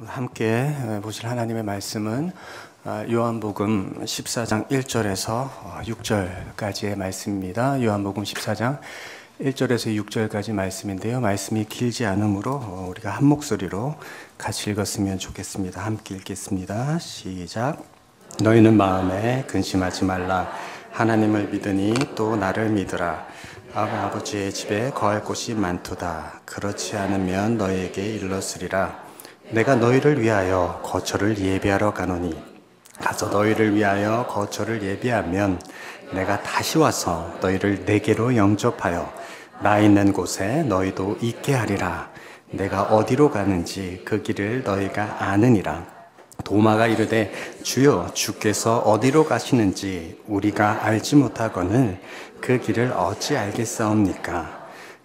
함께 보실 하나님의 말씀은 요한복음 14장 1절에서 6절까지의 말씀입니다. 요한복음 14장 1절에서 6절까지 말씀인데요. 말씀이 길지 않으므로 우리가 한 목소리로 같이 읽었으면 좋겠습니다. 함께 읽겠습니다. 시작. 너희는 마음에 근심하지 말라. 하나님을 믿으니 또 나를 믿으라. 아버지의 집에 거할 곳이 많도다. 그렇지 않으면 너희에게 일렀으리라. 내가 너희를 위하여 거처를 예비하러 가노니 가서 너희를 위하여 거처를 예비하면 내가 다시 와서 너희를 내게로 영접하여 나 있는 곳에 너희도 있게 하리라. 내가 어디로 가는지 그 길을 너희가 아느니라. 도마가 이르되 주여 주께서 어디로 가시는지 우리가 알지 못하거늘 그 길을 어찌 알겠사옵니까?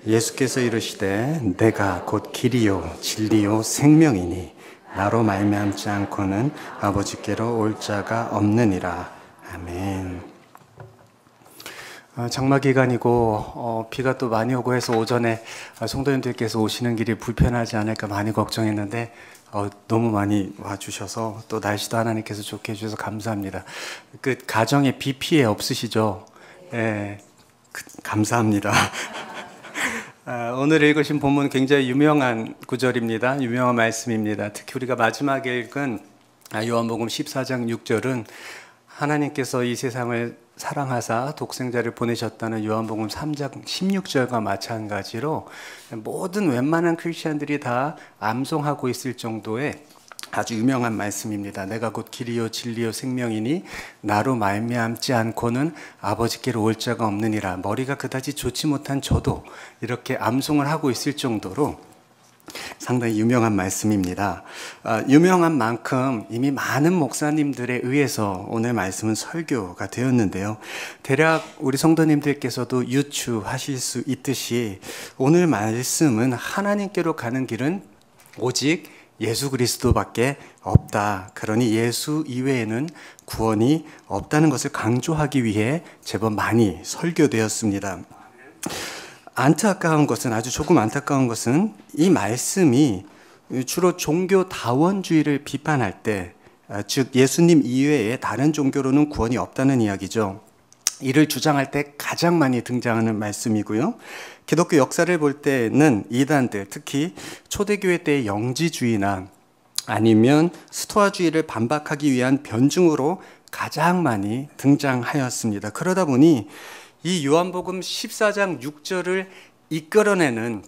예수께서 이르시되 내가 곧 길이요 진리요 생명이니 나로 말미암지 않고는 아버지께로 올 자가 없느니라. 아멘. 장마 기간이고 비가 또 많이 오고 해서 오전에 성도님들께서 오시는 길이 불편하지 않을까 많이 걱정했는데 너무 많이 와주셔서 또 날씨도 하나님께서 좋게 해주셔서 감사합니다. 그 가정에 비 피해 없으시죠? 네, 감사합니다. 오늘 읽으신 본문 굉장히 유명한 구절입니다. 유명한 말씀입니다. 특히 우리가 마지막에 읽은 요한복음 14장 6절은 하나님께서 이 세상을 사랑하사 독생자를 보내셨다는 요한복음 3장 16절과 마찬가지로 모든 웬만한 크리스천들이 다 암송하고 있을 정도의 아주 유명한 말씀입니다. 내가 곧 길이요 진리요 생명이니 나로 말미암지 않고는 아버지께로 올 자가 없느니라. 머리가 그다지 좋지 못한 저도 이렇게 암송을 하고 있을 정도로 상당히 유명한 말씀입니다. 유명한 만큼 이미 많은 목사님들에 의해서 오늘 말씀은 설교가 되었는데요. 대략 우리 성도님들께서도 유추하실 수 있듯이 오늘 말씀은 하나님께로 가는 길은 오직 예수 그리스도밖에 없다. 그러니 예수 이외에는 구원이 없다는 것을 강조하기 위해 제법 많이 설교되었습니다. 안타까운 것은, 아주 조금 안타까운 것은 이 말씀이 주로 종교 다원주의를 비판할 때, 즉 예수님 이외에 다른 종교로는 구원이 없다는 이야기죠. 이를 주장할 때 가장 많이 등장하는 말씀이고요. 기독교 역사를 볼 때는 이단들, 특히 초대교회 때의 영지주의나 아니면 스토아주의를 반박하기 위한 변증으로 가장 많이 등장하였습니다. 그러다 보니 이 요한복음 14장 6절을 이끌어내는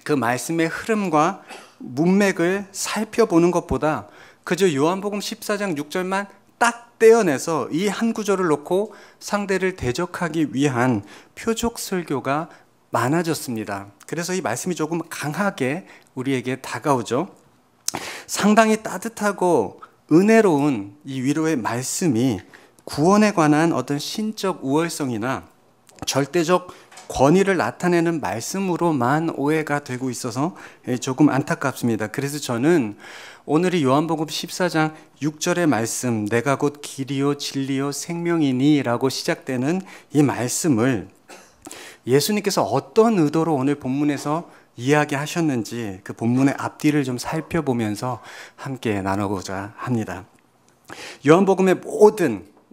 그 말씀의 흐름과 문맥을 살펴보는 것보다 그저 요한복음 14장 6절만 딱 떼어내서 이 한 구절을 놓고 상대를 대적하기 위한 표적 설교가 많아졌습니다. 그래서 이 말씀이 조금 강하게 우리에게 다가오죠. 상당히 따뜻하고 은혜로운 이 위로의 말씀이 구원에 관한 어떤 신적 우월성이나 절대적 권위를 나타내는 말씀으로만 오해가 되고 있어서 조금 안타깝습니다. 그래서 저는 오늘이 요한복음 14장 6절의 말씀, 내가 곧 길이요 진리요 생명이니 라고 시작되는 이 말씀을 예수님께서 어떤 의도로 오늘 본문에서 이야기하셨는지 그 본문의 앞뒤를 좀 살펴보면서 함께 나누고자 합니다.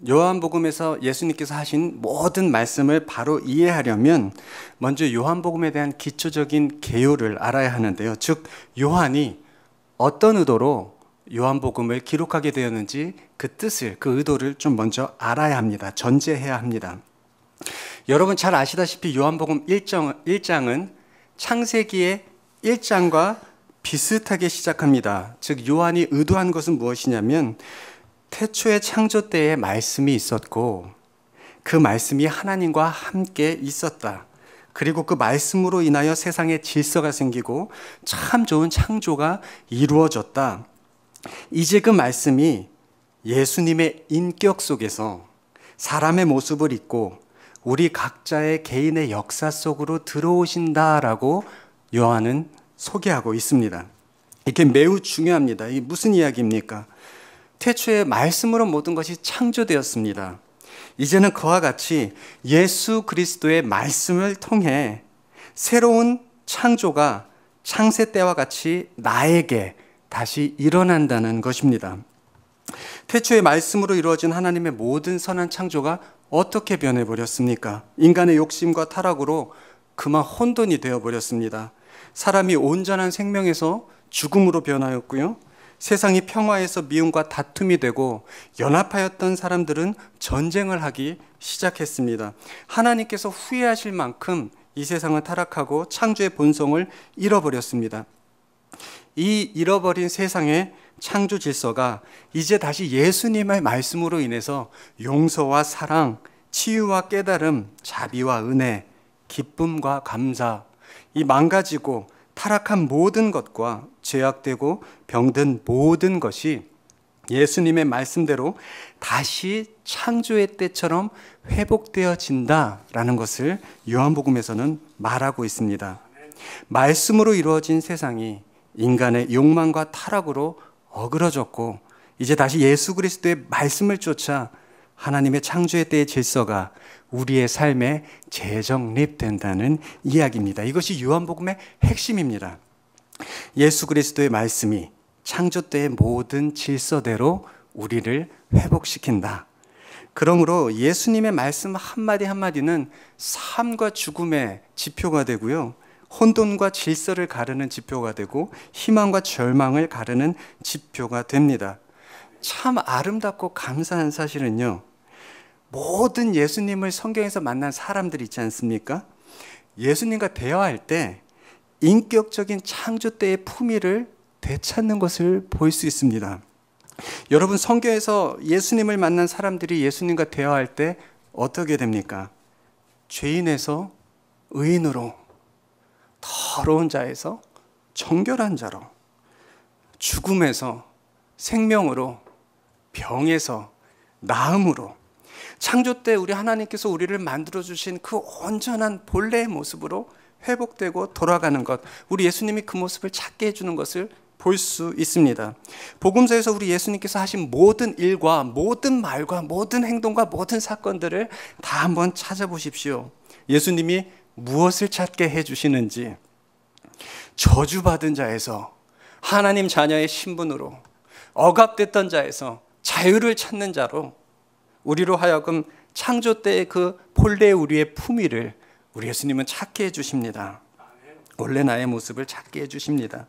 요한복음에서 예수님께서 하신 모든 말씀을 바로 이해하려면 먼저 요한복음에 대한 기초적인 개요를 알아야 하는데요. 즉 요한이 어떤 의도로 요한복음을 기록하게 되었는지 그 뜻을, 그 의도를 좀 먼저 알아야 합니다. 전제해야 합니다. 여러분 잘 아시다시피 요한복음 1장은 창세기의 1장과 비슷하게 시작합니다. 즉 요한이 의도한 것은 무엇이냐면 태초의 창조 때에 말씀이 있었고 그 말씀이 하나님과 함께 있었다. 그리고 그 말씀으로 인하여 세상에 질서가 생기고 참 좋은 창조가 이루어졌다. 이제 그 말씀이 예수님의 인격 속에서 사람의 모습을 입고 우리 각자의 개인의 역사 속으로 들어오신다라고 요한은 소개하고 있습니다. 이게 매우 중요합니다. 이게 무슨 이야기입니까? 태초에 말씀으로 모든 것이 창조되었습니다. 이제는 그와 같이 예수 그리스도의 말씀을 통해 새로운 창조가 창세 때와 같이 나에게 다시 일어난다는 것입니다. 태초의 말씀으로 이루어진 하나님의 모든 선한 창조가 어떻게 변해버렸습니까? 인간의 욕심과 타락으로 그만 혼돈이 되어버렸습니다. 사람이 온전한 생명에서 죽음으로 변하였고요. 세상이 평화에서 미움과 다툼이 되고 연합하였던 사람들은 전쟁을 하기 시작했습니다. 하나님께서 후회하실 만큼 이 세상은 타락하고 창조의 본성을 잃어버렸습니다. 이 잃어버린 세상의 창조 질서가 이제 다시 예수님의 말씀으로 인해서 용서와 사랑, 치유와 깨달음, 자비와 은혜, 기쁨과 감사, 이 망가지고 타락한 모든 것과 죄악되고 병든 모든 것이 예수님의 말씀대로 다시 창조의 때처럼 회복되어진다라는 것을 요한복음에서는 말하고 있습니다. 말씀으로 이루어진 세상이 인간의 욕망과 타락으로 어그러졌고 이제 다시 예수 그리스도의 말씀을 쫓아 하나님의 창조의 때의 질서가 우리의 삶에 재정립된다는 이야기입니다. 이것이 요한복음의 핵심입니다. 예수 그리스도의 말씀이 창조 때의 모든 질서대로 우리를 회복시킨다. 그러므로 예수님의 말씀 한마디 한마디는 삶과 죽음의 지표가 되고요. 혼돈과 질서를 가르는 지표가 되고 희망과 절망을 가르는 지표가 됩니다. 참 아름답고 감사한 사실은요. 모든 예수님을 성경에서 만난 사람들 있지 않습니까? 예수님과 대화할 때 인격적인 창조 때의 품위를 되찾는 것을 볼 수 있습니다. 여러분, 성경에서 예수님을 만난 사람들이 예수님과 대화할 때 어떻게 됩니까? 죄인에서 의인으로, 더러운 자에서 정결한 자로, 죽음에서 생명으로, 병에서 나음으로, 창조 때 우리 하나님께서 우리를 만들어주신 그 온전한 본래의 모습으로 회복되고 돌아가는 것, 우리 예수님이 그 모습을 찾게 해주는 것을 볼 수 있습니다. 복음서에서 우리 예수님께서 하신 모든 일과 모든 말과 모든 행동과 모든 사건들을 다 한번 찾아보십시오. 예수님이 무엇을 찾게 해주시는지, 저주받은 자에서 하나님 자녀의 신분으로, 억압됐던 자에서 자유를 찾는 자로, 우리로 하여금 창조 때의 그 본래 우리의 품위를 우리 예수님은 찾게 해주십니다. 원래 나의 모습을 찾게 해주십니다.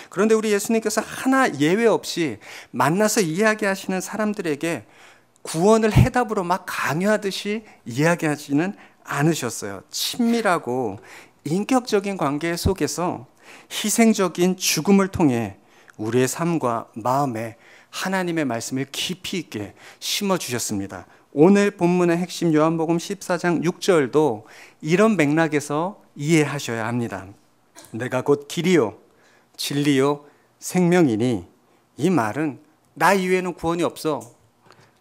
그런데 우리 예수님께서 하나 예외 없이 만나서 이야기하시는 사람들에게 구원을 해답으로 막 강요하듯이 이야기하지는 않으셨어요. 친밀하고 인격적인 관계 속에서 희생적인 죽음을 통해 우리의 삶과 마음에 하나님의 말씀을 깊이 있게 심어주셨습니다. 오늘 본문의 핵심 요한복음 14장 6절도 이런 맥락에서 이해하셔야 합니다. 내가 곧 길이요 진리요 생명이니, 이 말은 나 이외에는 구원이 없어,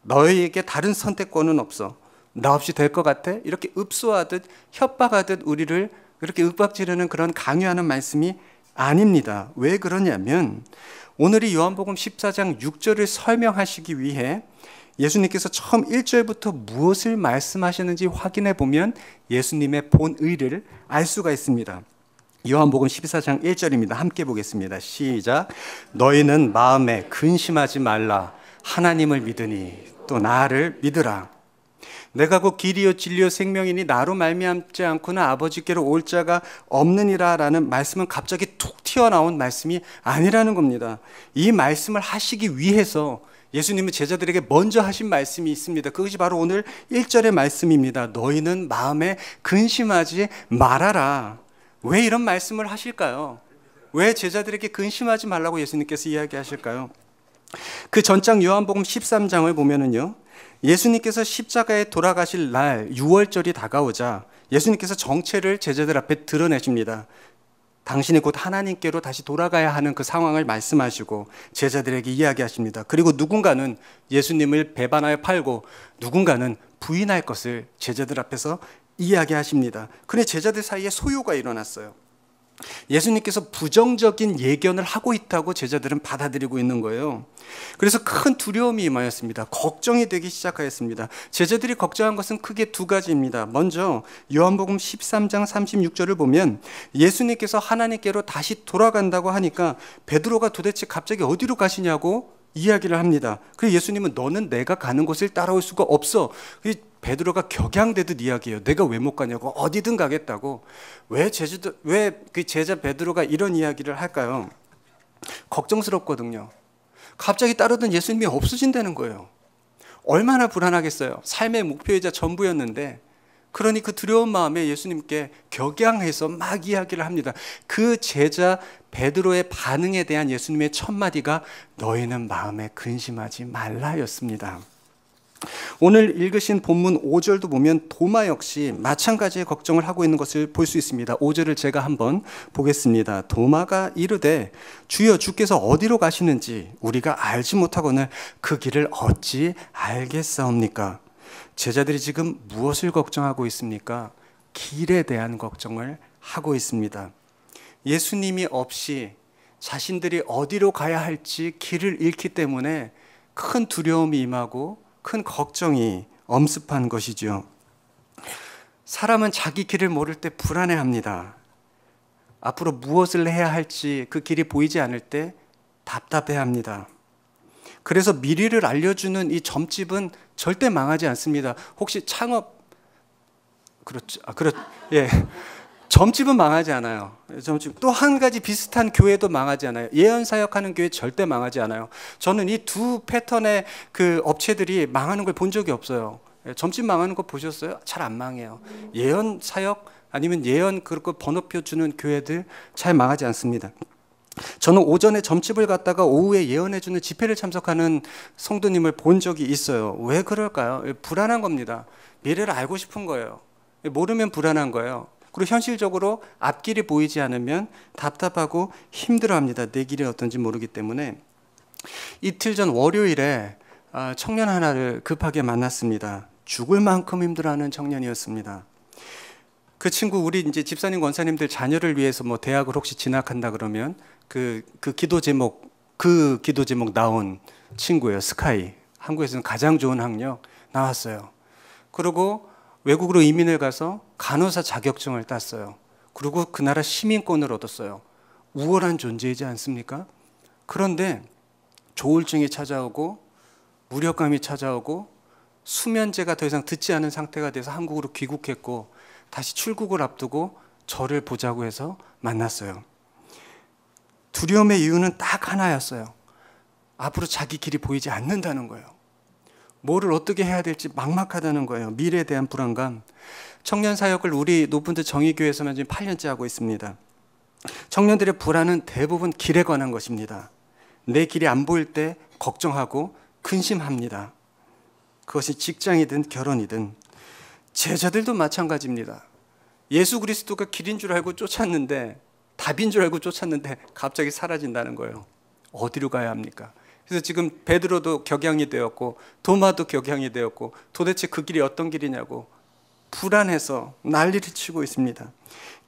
너희에게 다른 선택권은 없어, 나 없이 될 것 같아? 이렇게 읍소하듯 협박하듯 우리를 그렇게 윽박지르는 그런 강요하는 말씀이 아닙니다. 왜 그러냐면 오늘 이 요한복음 14장 6절을 설명하시기 위해 예수님께서 처음 1절부터 무엇을 말씀하시는지 확인해 보면 예수님의 본의를 알 수가 있습니다. 요한복음 14장 1절입니다. 함께 보겠습니다. 시작. 너희는 마음에 근심하지 말라. 하나님을 믿으니 또 나를 믿으라. 내가 곧 길이요 진리요 생명이니 나로 말미암지 않고는 아버지께로 올 자가 없느니라 라는 말씀은 갑자기 툭 튀어나온 말씀이 아니라는 겁니다. 이 말씀을 하시기 위해서 예수님은 제자들에게 먼저 하신 말씀이 있습니다. 그것이 바로 오늘 1절의 말씀입니다. 너희는 마음에 근심하지 말아라. 왜 이런 말씀을 하실까요? 왜 제자들에게 근심하지 말라고 예수님께서 이야기하실까요? 그 전장 요한복음 13장을 보면은요, 예수님께서 십자가에 돌아가실 날 유월절이 다가오자 예수님께서 정체를 제자들 앞에 드러내십니다. 당신이 곧 하나님께로 다시 돌아가야 하는 그 상황을 말씀하시고 제자들에게 이야기하십니다. 그리고 누군가는 예수님을 배반하여 팔고 누군가는 부인할 것을 제자들 앞에서 이야기하십니다. 그런데 제자들 사이에 소요가 일어났어요. 예수님께서 부정적인 예견을 하고 있다고 제자들은 받아들이고 있는 거예요. 그래서 큰 두려움이 임하였습니다. 걱정이 되기 시작하였습니다. 제자들이 걱정한 것은 크게 두 가지입니다. 먼저 요한복음 13장 36절을 보면 예수님께서 하나님께로 다시 돌아간다고 하니까 베드로가 도대체 갑자기 어디로 가시냐고 이야기를 합니다. 그래서 예수님은 너는 내가 가는 곳을 따라올 수가 없어. 베드로가 격양되듯 이야기해요. 내가 왜 못 가냐고. 어디든 가겠다고. 왜 그 제자 베드로가 이런 이야기를 할까요? 걱정스럽거든요. 갑자기 따르던 예수님이 없어진다는 거예요. 얼마나 불안하겠어요. 삶의 목표이자 전부였는데, 그러니 그 두려운 마음에 예수님께 격양해서 막 이야기를 합니다. 그 제자 베드로의 반응에 대한 예수님의 첫 마디가 너희는 마음에 근심하지 말라였습니다. 오늘 읽으신 본문 5절도 보면 도마 역시 마찬가지의 걱정을 하고 있는 것을 볼 수 있습니다. 5절을 제가 한번 보겠습니다. 도마가 이르되 주여 주께서 어디로 가시는지 우리가 알지 못하거늘 그 길을 어찌 알겠사옵니까? 제자들이 지금 무엇을 걱정하고 있습니까? 길에 대한 걱정을 하고 있습니다. 예수님이 없이 자신들이 어디로 가야 할지 길을 잃기 때문에 큰 두려움이 임하고 큰 걱정이 엄습한 것이죠. 사람은 자기 길을 모를 때 불안해합니다. 앞으로 무엇을 해야 할지 그 길이 보이지 않을 때 답답해합니다. 그래서 미래를 알려주는 이 점집은 절대 망하지 않습니다. 혹시 창업 예. 점집은 망하지 않아요. 점집 또 한 가지 비슷한 교회도 망하지 않아요. 예언 사역하는 교회 절대 망하지 않아요. 저는 이 두 패턴의 그 업체들이 망하는 걸 본 적이 없어요. 점집 망하는 거 보셨어요? 잘 안 망해요. 예언 사역 아니면 예언 그거 번호표 주는 교회들 잘 망하지 않습니다. 저는 오전에 점집을 갔다가 오후에 예언해주는 집회를 참석하는 성도님을 본 적이 있어요. 왜 그럴까요? 불안한 겁니다. 미래를 알고 싶은 거예요. 모르면 불안한 거예요. 그리고 현실적으로 앞길이 보이지 않으면 답답하고 힘들어합니다. 내 길이 어떤지 모르기 때문에. 이틀 전 월요일에 청년 하나를 급하게 만났습니다. 죽을 만큼 힘들어하는 청년이었습니다. 그 친구 우리 이제 집사님 권사님들 자녀를 위해서 뭐 대학을 혹시 진학한다 그러면 그 기도 제목 나온 친구예요. 스카이. 한국에서는 가장 좋은 학력 나왔어요. 그리고 외국으로 이민을 가서 간호사 자격증을 땄어요. 그리고 그 나라 시민권을 얻었어요. 우월한 존재이지 않습니까? 그런데 조울증이 찾아오고 무력감이 찾아오고 수면제가 더 이상 듣지 않은 상태가 돼서 한국으로 귀국했고 다시 출국을 앞두고 저를 보자고 해서 만났어요. 두려움의 이유는 딱 하나였어요. 앞으로 자기 길이 보이지 않는다는 거예요. 뭐를 어떻게 해야 될지 막막하다는 거예요. 미래에 대한 불안감. 청년 사역을 우리 노분들 정의교회에서만 지금 8년째 하고 있습니다. 청년들의 불안은 대부분 길에 관한 것입니다. 내 길이 안 보일 때 걱정하고 근심합니다. 그것이 직장이든 결혼이든. 제자들도 마찬가지입니다. 예수 그리스도가 길인 줄 알고 쫓았는데, 답인 줄 알고 쫓았는데 갑자기 사라진다는 거예요. 어디로 가야 합니까? 그래서 지금 베드로도 격양이 되었고 도마도 격양이 되었고 도대체 그 길이 어떤 길이냐고 불안해서 난리를 치고 있습니다.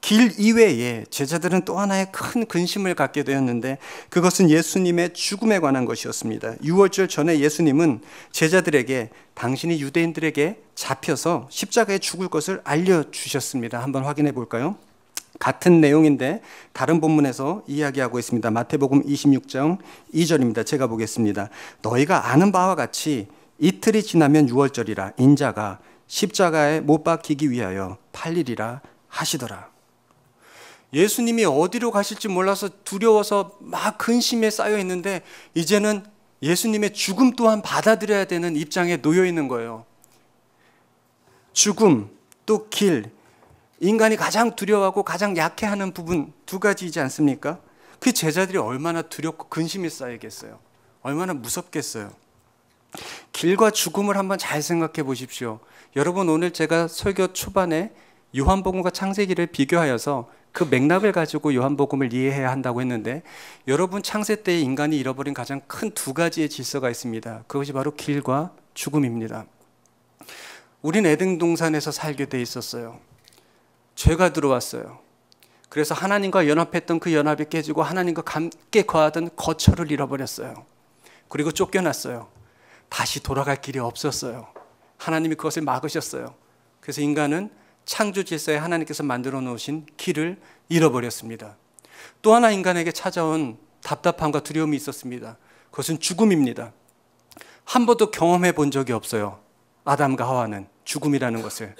길 이외에 제자들은 또 하나의 큰 근심을 갖게 되었는데 그것은 예수님의 죽음에 관한 것이었습니다. 유월절 전에 예수님은 제자들에게 당신이 유대인들에게 잡혀서 십자가에 죽을 것을 알려주셨습니다. 한번 확인해 볼까요? 같은 내용인데 다른 본문에서 이야기하고 있습니다. 마태복음 26장 2절입니다. 제가 보겠습니다. 너희가 아는 바와 같이 이틀이 지나면 유월절이라 인자가 십자가에 못 박히기 위하여 팔리리라 하시더라. 예수님이 어디로 가실지 몰라서 두려워서 막 근심에 쌓여 있는데 이제는 예수님의 죽음 또한 받아들여야 되는 입장에 놓여 있는 거예요. 죽음 또 길, 인간이 가장 두려워하고 가장 약해하는 부분 두 가지이지 않습니까? 그 제자들이 얼마나 두렵고 근심이 쌓이겠어요. 얼마나 무섭겠어요. 길과 죽음을 한번 잘 생각해 보십시오. 여러분 오늘 제가 설교 초반에 요한복음과 창세기를 비교하여서 그 맥락을 가지고 요한복음을 이해해야 한다고 했는데 여러분 창세 때의 인간이 잃어버린 가장 큰 두 가지의 질서가 있습니다. 그것이 바로 길과 죽음입니다. 우린 에덴 동산에서 살게 돼 있었어요. 죄가 들어왔어요. 그래서 하나님과 연합했던 그 연합이 깨지고 하나님과 함께 거하던 거처를 잃어버렸어요. 그리고 쫓겨났어요. 다시 돌아갈 길이 없었어요. 하나님이 그것을 막으셨어요. 그래서 인간은 창조 질서에 하나님께서 만들어 놓으신 길을 잃어버렸습니다. 또 하나 인간에게 찾아온 답답함과 두려움이 있었습니다. 그것은 죽음입니다. 한 번도 경험해 본 적이 없어요. 아담과 하와는 죽음이라는 것을.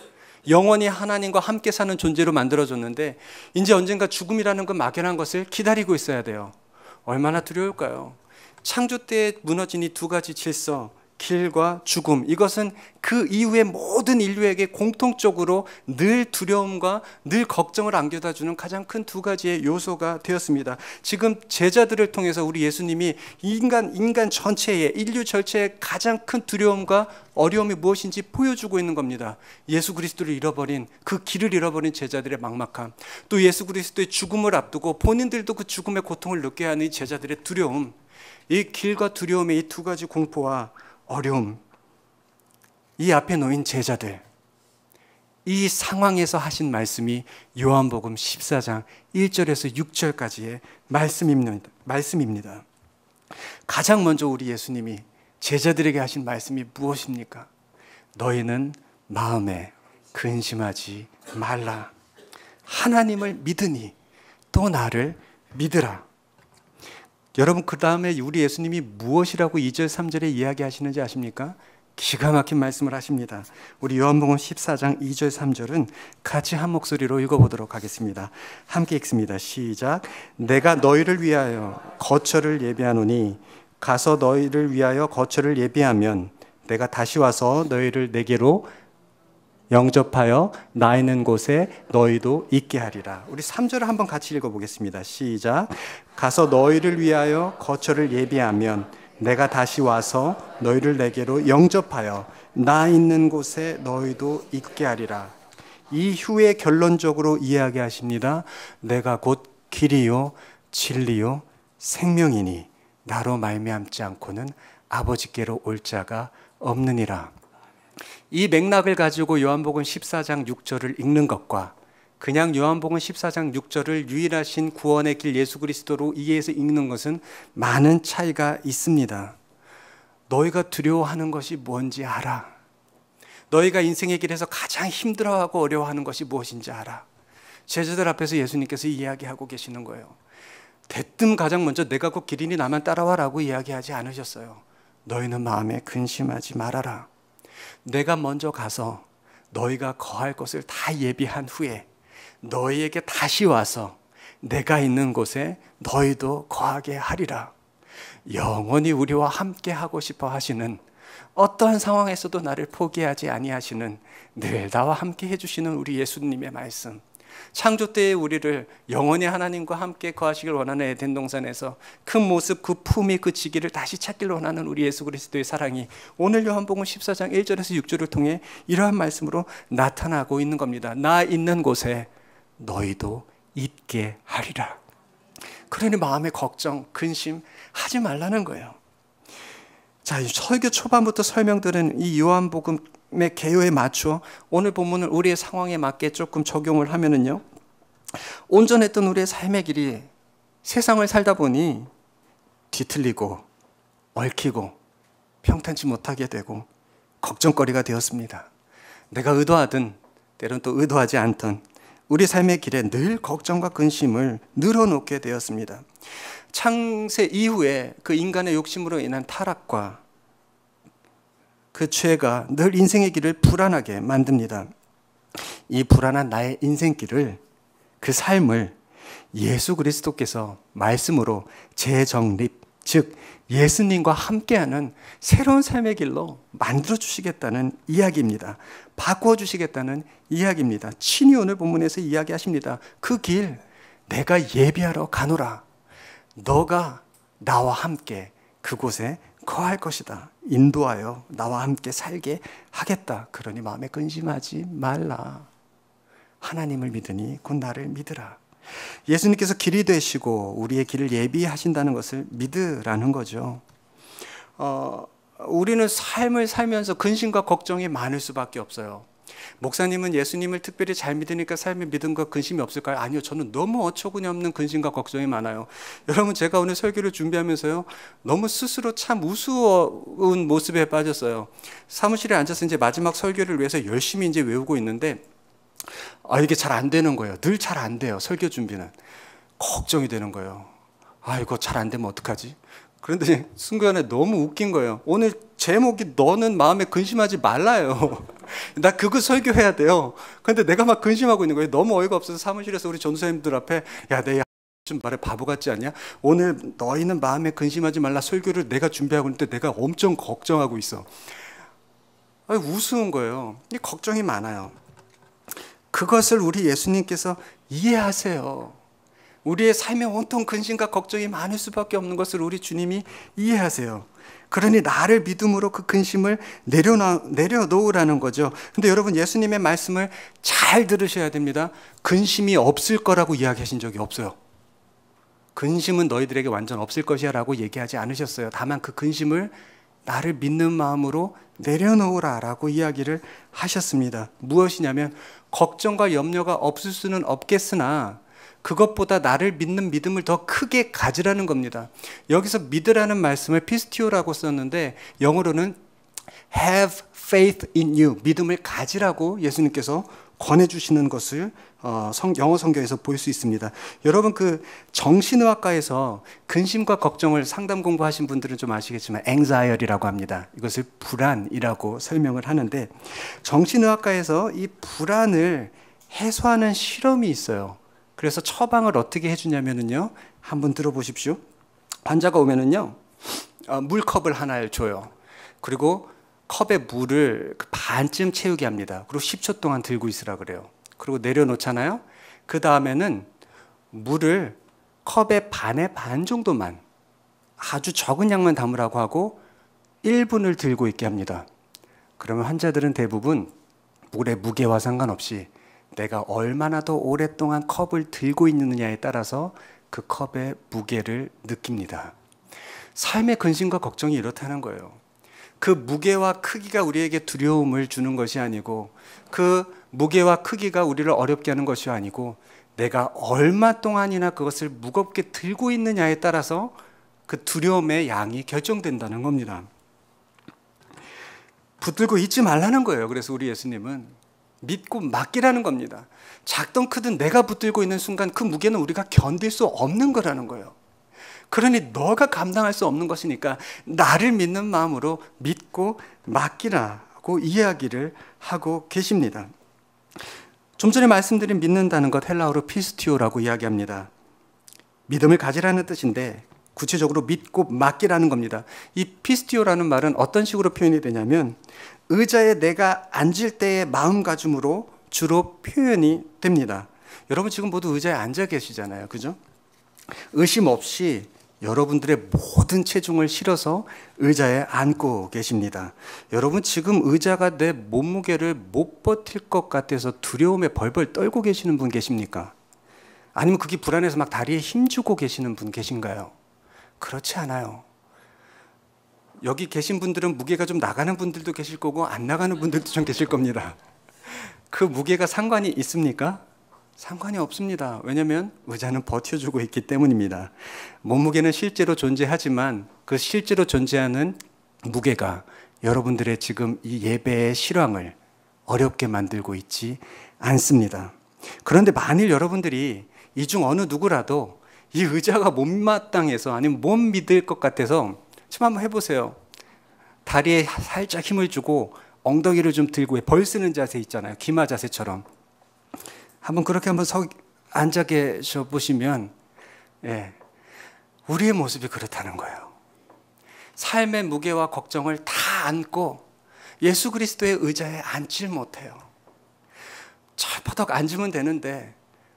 영원히 하나님과 함께 사는 존재로 만들어졌는데 이제 언젠가 죽음이라는 그 막연한 것을 기다리고 있어야 돼요. 얼마나 두려울까요? 창조 때에 무너진 이 두 가지 질서, 길과 죽음, 이것은 그 이후의 모든 인류에게 공통적으로 늘 두려움과 늘 걱정을 안겨다 주는 가장 큰 두 가지의 요소가 되었습니다. 지금 제자들을 통해서 우리 예수님이 인간 전체의, 인류 전체의 가장 큰 두려움과 어려움이 무엇인지 보여주고 있는 겁니다. 예수 그리스도를 잃어버린, 그 길을 잃어버린 제자들의 막막함, 또 예수 그리스도의 죽음을 앞두고 본인들도 그 죽음의 고통을 느껴 하는 이 제자들의 두려움, 이 길과 두려움의 이 두 가지 공포와 어려움, 이 앞에 놓인 제자들, 이 상황에서 하신 말씀이 요한복음 14장 1절에서 6절까지의 말씀입니다. 가장 먼저 우리 예수님이 제자들에게 하신 말씀이 무엇입니까? 너희는 마음에 근심하지 말라. 하나님을 믿으니 또 나를 믿으라. 여러분, 그 다음에 우리 예수님이 무엇이라고 2절 3절에 이야기하시는지 아십니까? 기가 막힌 말씀을 하십니다. 우리 요한복음 14장 2절 3절은 같이 한 목소리로 읽어보도록 하겠습니다. 함께 읽습니다. 시작. 내가 너희를 위하여 거처를 예비하노니 가서 너희를 위하여 거처를 예비하면 내가 다시 와서 너희를 내게로 영접하여 나 있는 곳에 너희도 있게 하리라. 우리 3절을 한번 같이 읽어보겠습니다. 시작. 가서 너희를 위하여 거처를 예비하면 내가 다시 와서 너희를 내게로 영접하여 나 있는 곳에 너희도 있게 하리라. 이후에 결론적으로 이야기하십니다. 내가 곧 길이요 진리요 생명이니 나로 말미암지 않고는 아버지께로 올 자가 없느니라. 이 맥락을 가지고 요한복음 14장 6절을 읽는 것과 그냥 요한복음 14장 6절을 유일하신 구원의 길 예수 그리스도로 이해해서 읽는 것은 많은 차이가 있습니다. 너희가 두려워하는 것이 뭔지 알아. 너희가 인생의 길에서 가장 힘들어하고 어려워하는 것이 무엇인지 알아. 제자들 앞에서 예수님께서 이야기하고 계시는 거예요. 대뜸 가장 먼저 내가 곧 길이니 나만 따라와라고 이야기하지 않으셨어요. 너희는 마음에 근심하지 말아라. 내가 먼저 가서 너희가 거할 것을 다 예비한 후에 너희에게 다시 와서 내가 있는 곳에 너희도 거하게 하리라. 영원히 우리와 함께 하고 싶어 하시는, 어떠한 상황에서도 나를 포기하지 아니하시는, 늘 나와 함께 해주시는 우리 예수님의 말씀. 창조 때의 우리를 영원히 하나님과 함께 거하시길 원하는 에덴 동산에서 그 모습, 그 품위, 그 지기를 다시 찾기를 원하는 우리 예수 그리스도의 사랑이 오늘 요한복음 14장 1절에서 6절을 통해 이러한 말씀으로 나타나고 있는 겁니다. 나 있는 곳에 너희도 있게 하리라. 그러니 마음의 걱정, 근심 하지 말라는 거예요. 자, 설교 초반부터 설명드린 이 요한복음의 개요에 맞춰 오늘 본문을 우리의 상황에 맞게 조금 적용을 하면은요, 온전했던 우리의 삶의 길이 세상을 살다 보니 뒤틀리고 얽히고 평탄치 못하게 되고 걱정거리가 되었습니다. 내가 의도하든 때론 또 의도하지 않던 우리 삶의 길에 늘 걱정과 근심을 늘어놓게 되었습니다. 창세 이후에 그 인간의 욕심으로 인한 타락과 그 죄가 늘 인생의 길을 불안하게 만듭니다. 이 불안한 나의 인생길을, 그 삶을 예수 그리스도께서 말씀으로 재정립, 즉 예수님과 함께하는 새로운 삶의 길로 만들어주시겠다는 이야기입니다. 바꿔주시겠다는 이야기입니다. 친히 오늘 본문에서 이야기하십니다. 그 길 내가 예비하러 가노라. 너가 나와 함께 그곳에 거할 것이다. 인도하여 나와 함께 살게 하겠다. 그러니 마음에 근심하지 말라. 하나님을 믿으니 곧 나를 믿으라. 예수님께서 길이 되시고 우리의 길을 예비하신다는 것을 믿으라는 거죠. 우리는 삶을 살면서 근심과 걱정이 많을 수밖에 없어요. 목사님은 예수님을 특별히 잘 믿으니까 삶에 믿음과 근심이 없을까요? 아니요. 저는 너무 어처구니 없는 근심과 걱정이 많아요. 여러분, 제가 오늘 설교를 준비하면서요, 너무 스스로 참 우스운 모습에 빠졌어요. 사무실에 앉아서 이제 마지막 설교를 위해서 열심히 이제 외우고 있는데, 이게 잘 안 되는 거예요. 늘 잘 안 돼요. 설교 준비는. 걱정이 되는 거예요. 이거 잘 안 되면 어떡하지? 그런데 순간에 너무 웃긴 거예요. 오늘 제목이 너는 마음에 근심하지 말라요. 나 그거 설교해야 돼요. 근데 내가 막 근심하고 있는 거예요. 너무 어이가 없어서 사무실에서 우리 전도사님들 앞에, 야, 내 좀 말해, 바보 같지 않냐? 오늘 너희는 마음에 근심하지 말라 설교를 내가 준비하고 있는데 내가 엄청 걱정하고 있어. 우스운 거예요. 이 걱정이 많아요. 그것을 우리 예수님께서 이해하세요. 우리의 삶에 온통 근심과 걱정이 많을 수밖에 없는 것을 우리 주님이 이해하세요. 그러니 나를 믿음으로 그 근심을 내려놓으라는 거죠. 근데 여러분, 예수님의 말씀을 잘 들으셔야 됩니다. 근심이 없을 거라고 이야기하신 적이 없어요. 근심은 너희들에게 완전 없을 것이야 라고 얘기하지 않으셨어요. 다만 그 근심을 나를 믿는 마음으로 내려놓으라 라고 이야기를 하셨습니다. 무엇이냐면, 걱정과 염려가 없을 수는 없겠으나 그것보다 나를 믿는 믿음을 더 크게 가지라는 겁니다. 여기서 믿으라는 말씀을 피스티오라고 썼는데 영어로는 have faith in you, 믿음을 가지라고 예수님께서 권해주시는 것을 영어 성경에서 볼 수 있습니다. 여러분, 그 정신의학과에서 근심과 걱정을 상담 공부하신 분들은 좀 아시겠지만 anxiety라고 합니다. 이것을 불안이라고 설명을 하는데, 정신의학과에서 이 불안을 해소하는 실험이 있어요. 그래서 처방을 어떻게 해주냐면요, 한번 들어보십시오. 환자가 오면은요, 물컵을 하나를 줘요. 그리고 컵에 물을 반쯤 채우게 합니다. 그리고 10초 동안 들고 있으라 그래요. 그리고 내려놓잖아요. 그 다음에는 물을 컵의 반의 반 정도만, 아주 적은 양만 담으라고 하고 1분을 들고 있게 합니다. 그러면 환자들은 대부분 물의 무게와 상관없이 내가 얼마나 더 오랫동안 컵을 들고 있느냐에 따라서 그 컵의 무게를 느낍니다. 삶의 근심과 걱정이 이렇다는 거예요. 그 무게와 크기가 우리에게 두려움을 주는 것이 아니고, 그 무게와 크기가 우리를 어렵게 하는 것이 아니고, 내가 얼마 동안이나 그것을 무겁게 들고 있느냐에 따라서 그 두려움의 양이 결정된다는 겁니다. 붙들고 있지 말라는 거예요. 그래서 우리 예수님은 믿고 맡기라는 겁니다. 작든 크든 내가 붙들고 있는 순간 그 무게는 우리가 견딜 수 없는 거라는 거예요. 그러니 너가 감당할 수 없는 것이니까 나를 믿는 마음으로 믿고 맡기라고 이야기를 하고 계십니다. 좀 전에 말씀드린 믿는다는 것, 헬라어로 피스티오라고 이야기합니다. 믿음을 가지라는 뜻인데 구체적으로 믿고 맡기라는 겁니다. 이 피스티오라는 말은 어떤 식으로 표현이 되냐면, 의자에 내가 앉을 때의 마음가짐으로 주로 표현이 됩니다. 여러분 지금 모두 의자에 앉아 계시잖아요. 그죠? 의심 없이 여러분들의 모든 체중을 실어서 의자에 앉고 계십니다. 여러분 지금 의자가 내 몸무게를 못 버틸 것 같아서 두려움에 벌벌 떨고 계시는 분 계십니까? 아니면 그게 불안해서 막 다리에 힘주고 계시는 분 계신가요? 그렇지 않아요. 여기 계신 분들은 무게가 좀 나가는 분들도 계실 거고 안 나가는 분들도 좀 계실 겁니다. 그 무게가 상관이 있습니까? 상관이 없습니다. 왜냐하면 의자는 버텨주고 있기 때문입니다. 몸무게는 실제로 존재하지만 그 실제로 존재하는 무게가 여러분들의 지금 이 예배의 실황을 어렵게 만들고 있지 않습니다. 그런데 만일 여러분들이 이 중 어느 누구라도 이 의자가 못마땅해서 아니면 못 믿을 것 같아서 좀 한번 해보세요. 다리에 살짝 힘을 주고 엉덩이를 좀 들고 벌 쓰는 자세 있잖아요. 기마 자세처럼. 한번 그렇게 한번 앉아 계셔 보시면, 우리의 모습이 그렇다는 거예요. 삶의 무게와 걱정을 다 안고 예수 그리스도의 의자에 앉질 못해요. 철퍼덕 앉으면 되는데,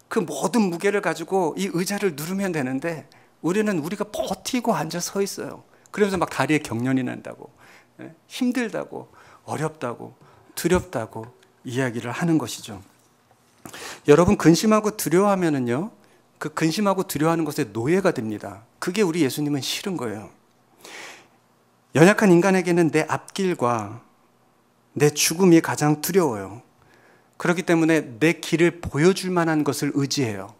그 모든 무게를 가지고 이 의자를 누르면 되는데, 우리가 버티고 앉아 서 있어요. 그러면서 막 다리에 경련이 난다고, 힘들다고, 어렵다고, 두렵다고 이야기를 하는 것이죠. 여러분 근심하고 두려워하면은요, 그 근심하고 두려워하는 것에 노예가 됩니다. 그게 우리 예수님은 싫은 거예요. 연약한 인간에게는 내 앞길과 내 죽음이 가장 두려워요. 그렇기 때문에 내 길을 보여줄 만한 것을 의지해요.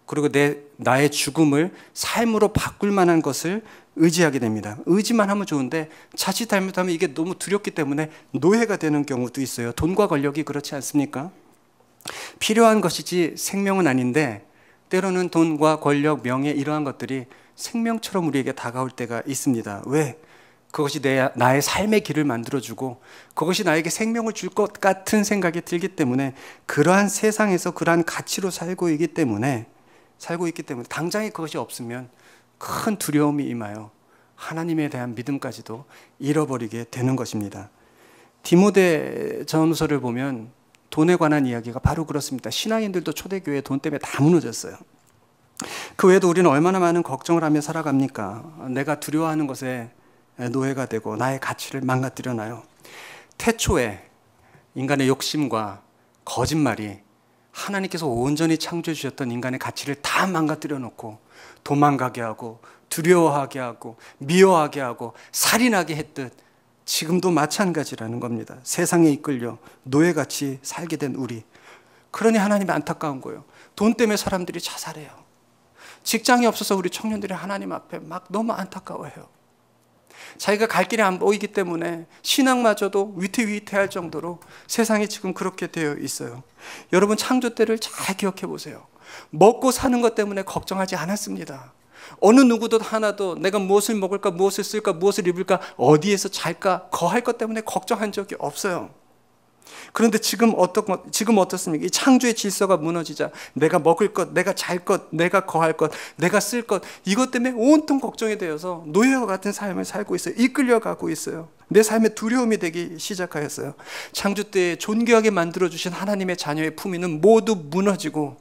그리고 나의 죽음을 삶으로 바꿀 만한 것을 의지하게 됩니다. 의지만 하면 좋은데 자칫 잘못하면 이게 너무 두렵기 때문에 노예가 되는 경우도 있어요. 돈과 권력이 그렇지 않습니까? 필요한 것이지 생명은 아닌데 때로는 돈과 권력, 명예 이러한 것들이 생명처럼 우리에게 다가올 때가 있습니다. 왜? 그것이 나의 삶의 길을 만들어주고 그것이 나에게 생명을 줄 것 같은 생각이 들기 때문에 그러한 세상에서 그러한 가치로 살고 있기 때문에 당장에 그것이 없으면 큰 두려움이 임하여 하나님에 대한 믿음까지도 잃어버리게 되는 것입니다. 디모데 전서를 보면 돈에 관한 이야기가 바로 그렇습니다. 신앙인들도 초대교회 돈 때문에 다 무너졌어요. 그 외에도 우리는 얼마나 많은 걱정을 하며 살아갑니까? 내가 두려워하는 것에 노예가 되고 나의 가치를 망가뜨려놔요. 태초에 인간의 욕심과 거짓말이 하나님께서 온전히 창조해 주셨던 인간의 가치를 다 망가뜨려 놓고 도망가게 하고 두려워하게 하고 미워하게 하고 살인하게 했듯 지금도 마찬가지라는 겁니다. 세상에 이끌려 노예같이 살게 된 우리. 그러니 하나님이 안타까운 거예요. 돈 때문에 사람들이 자살해요. 직장이 없어서 우리 청년들이 하나님 앞에 막 너무 안타까워해요. 자기가 갈 길이 안 보이기 때문에 신앙마저도 위태위태할 정도로 세상이 지금 그렇게 되어 있어요. 여러분 창조 때를 잘 기억해 보세요. 먹고 사는 것 때문에 걱정하지 않았습니다. 어느 누구도 하나도 내가 무엇을 먹을까, 무엇을 쓸까, 무엇을 입을까, 어디에서 잘까, 거할 것 때문에 걱정한 적이 없어요. 그런데 지금 어떻습니까? 이 창조의 질서가 무너지자 내가 먹을 것, 내가 잘 것, 내가 거할 것, 내가 쓸 것, 이것 때문에 온통 걱정이 되어서 노예와 같은 삶을 살고 있어요. 이끌려가고 있어요. 내 삶에 두려움이 되기 시작하였어요. 창조 때 존귀하게 만들어주신 하나님의 자녀의 품위는 모두 무너지고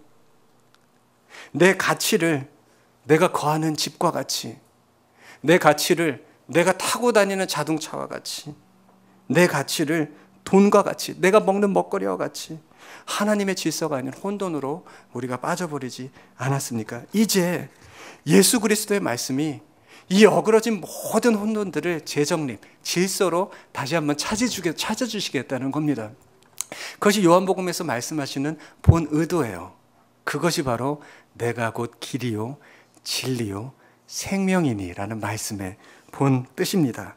내 가치를 내가 거하는 집과 같이, 내 가치를 내가 타고 다니는 자동차와 같이, 내 가치를 돈과 같이, 내가 먹는 먹거리와 같이 하나님의 질서가 아닌 혼돈으로 우리가 빠져버리지 않았습니까? 이제 예수 그리스도의 말씀이 이 어그러진 모든 혼돈들을 재정립, 질서로 다시 한번 찾아주시겠다는 겁니다. 그것이 요한복음에서 말씀하시는 본 의도예요. 그것이 바로 내가 곧 길이요 진리요 생명이니라는 말씀의 본 뜻입니다.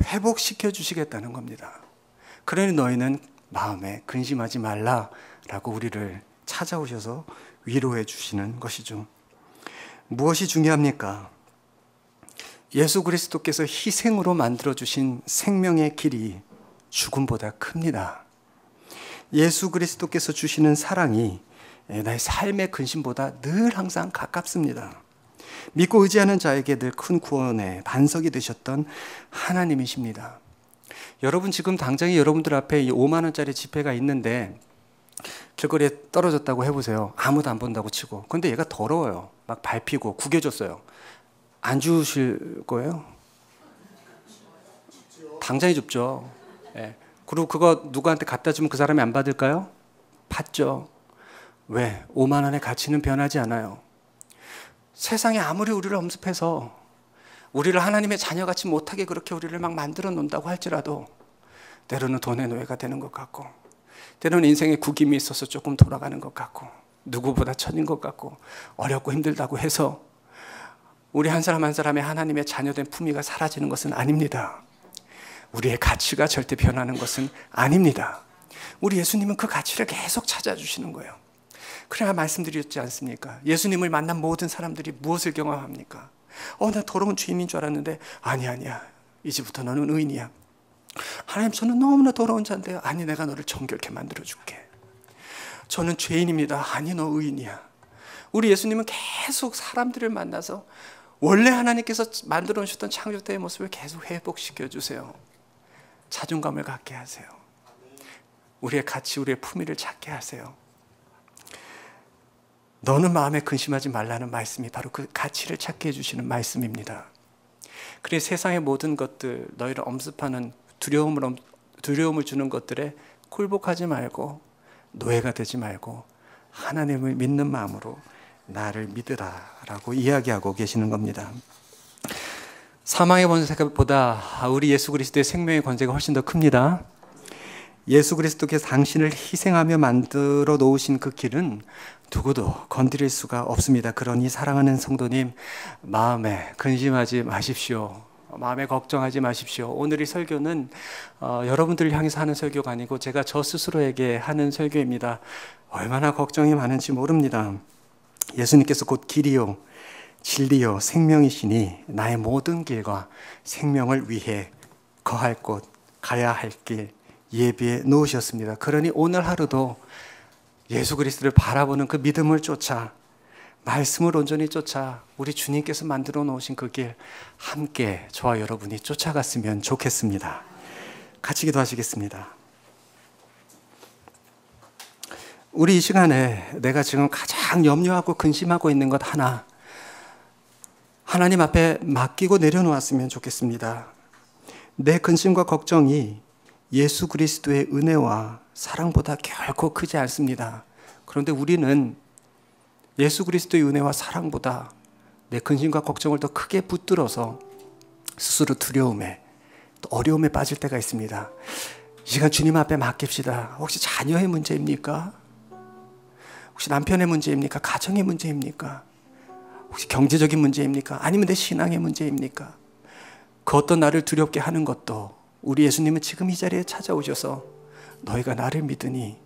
회복시켜 주시겠다는 겁니다. 그러니 너희는 마음에 근심하지 말라라고 우리를 찾아오셔서 위로해 주시는 것이죠. 무엇이 중요합니까? 예수 그리스도께서 희생으로 만들어주신 생명의 길이 죽음보다 큽니다. 예수 그리스도께서 주시는 사랑이 나의 삶의 근심보다 늘 항상 가깝습니다. 믿고 의지하는 자에게 늘 큰 구원의 반석이 되셨던 하나님이십니다. 여러분 지금 당장에 여러분들 앞에 5만 원짜리 지폐가 있는데 길거리에 떨어졌다고 해보세요. 아무도 안 본다고 치고. 근데 얘가 더러워요. 막 밟히고 구겨졌어요. 안 주우실 거예요? 당장에 줍죠. 예. 그리고 그거 누구한테 갖다 주면 그 사람이 안 받을까요? 받죠. 왜? 5만 원의 가치는 변하지 않아요. 세상에 아무리 우리를 엄습해서 우리를 하나님의 자녀같이 못하게 그렇게 우리를 막 만들어 놓는다고 할지라도 때로는 돈의 노예가 되는 것 같고 때로는 인생에 구김이 있어서 조금 돌아가는 것 같고 누구보다 천인 것 같고 어렵고 힘들다고 해서 우리 한 사람 한 사람의 하나님의 자녀된 품위가 사라지는 것은 아닙니다. 우리의 가치가 절대 변하는 것은 아닙니다. 우리 예수님은 그 가치를 계속 찾아주시는 거예요. 그래야 말씀드렸지 않습니까? 예수님을 만난 모든 사람들이 무엇을 경험합니까? 나 더러운 죄인인 줄 알았는데 아니야. 이제부터 너는 의인이야. 하나님 저는 너무나 더러운 자인데요. 아니 내가 너를 정결케 만들어줄게. 저는 죄인입니다. 아니 너 의인이야. 우리 예수님은 계속 사람들을 만나서 원래 하나님께서 만들어 주셨던 창조 때의 모습을 계속 회복시켜 주세요. 자존감을 갖게 하세요. 우리의 가치, 우리의 품위를 찾게 하세요. 너는 마음에 근심하지 말라는 말씀이 바로 그 가치를 찾게 해주시는 말씀입니다. 그래 세상의 모든 것들, 너희를 엄습하는 두려움을 주는 것들에 굴복하지 말고 노예가 되지 말고 하나님을 믿는 마음으로 나를 믿으라라고 이야기하고 계시는 겁니다. 사망의 권세보다 우리 예수 그리스도의 생명의 권세가 훨씬 더 큽니다. 예수 그리스도께서 당신을 희생하며 만들어 놓으신 그 길은 누구도 건드릴 수가 없습니다. 그러니 사랑하는 성도님, 마음에 근심하지 마십시오. 마음에 걱정하지 마십시오. 오늘 이 설교는 여러분들을 향해서 하는 설교가 아니고 제가 저 스스로에게 하는 설교입니다. 얼마나 걱정이 많은지 모릅니다. 예수님께서 곧 길이요 진리요 생명이시니 나의 모든 길과 생명을 위해 거할 곳, 가야 할 길 예비해 놓으셨습니다. 그러니 오늘 하루도 예수 그리스도를 바라보는 그 믿음을 쫓아, 말씀을 온전히 쫓아 우리 주님께서 만들어 놓으신 그 길 함께 저와 여러분이 쫓아갔으면 좋겠습니다. 같이 기도하시겠습니다. 우리 이 시간에 내가 지금 가장 염려하고 근심하고 있는 것 하나, 하나님 앞에 맡기고 내려놓았으면 좋겠습니다. 내 근심과 걱정이 예수 그리스도의 은혜와 사랑보다 결코 크지 않습니다. 그런데 우리는 예수 그리스도의 은혜와 사랑보다 내 근심과 걱정을 더 크게 붙들어서 스스로 두려움에 또 어려움에 빠질 때가 있습니다. 이 시간 주님 앞에 맡깁시다. 혹시 자녀의 문제입니까? 혹시 남편의 문제입니까? 가정의 문제입니까? 혹시 경제적인 문제입니까? 아니면 내 신앙의 문제입니까? 그 어떤 나를 두렵게 하는 것도 우리 예수님은 지금 이 자리에 찾아오셔서 너희가 나를 믿으니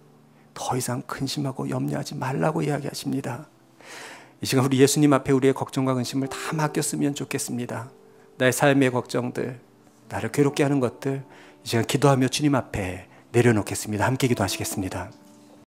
더 이상 근심하고 염려하지 말라고 이야기하십니다. 이 시간 우리 예수님 앞에 우리의 걱정과 근심을 다 맡겼으면 좋겠습니다. 나의 삶의 걱정들, 나를 괴롭게 하는 것들 이 시간 기도하며 주님 앞에 내려놓겠습니다. 함께 기도하시겠습니다.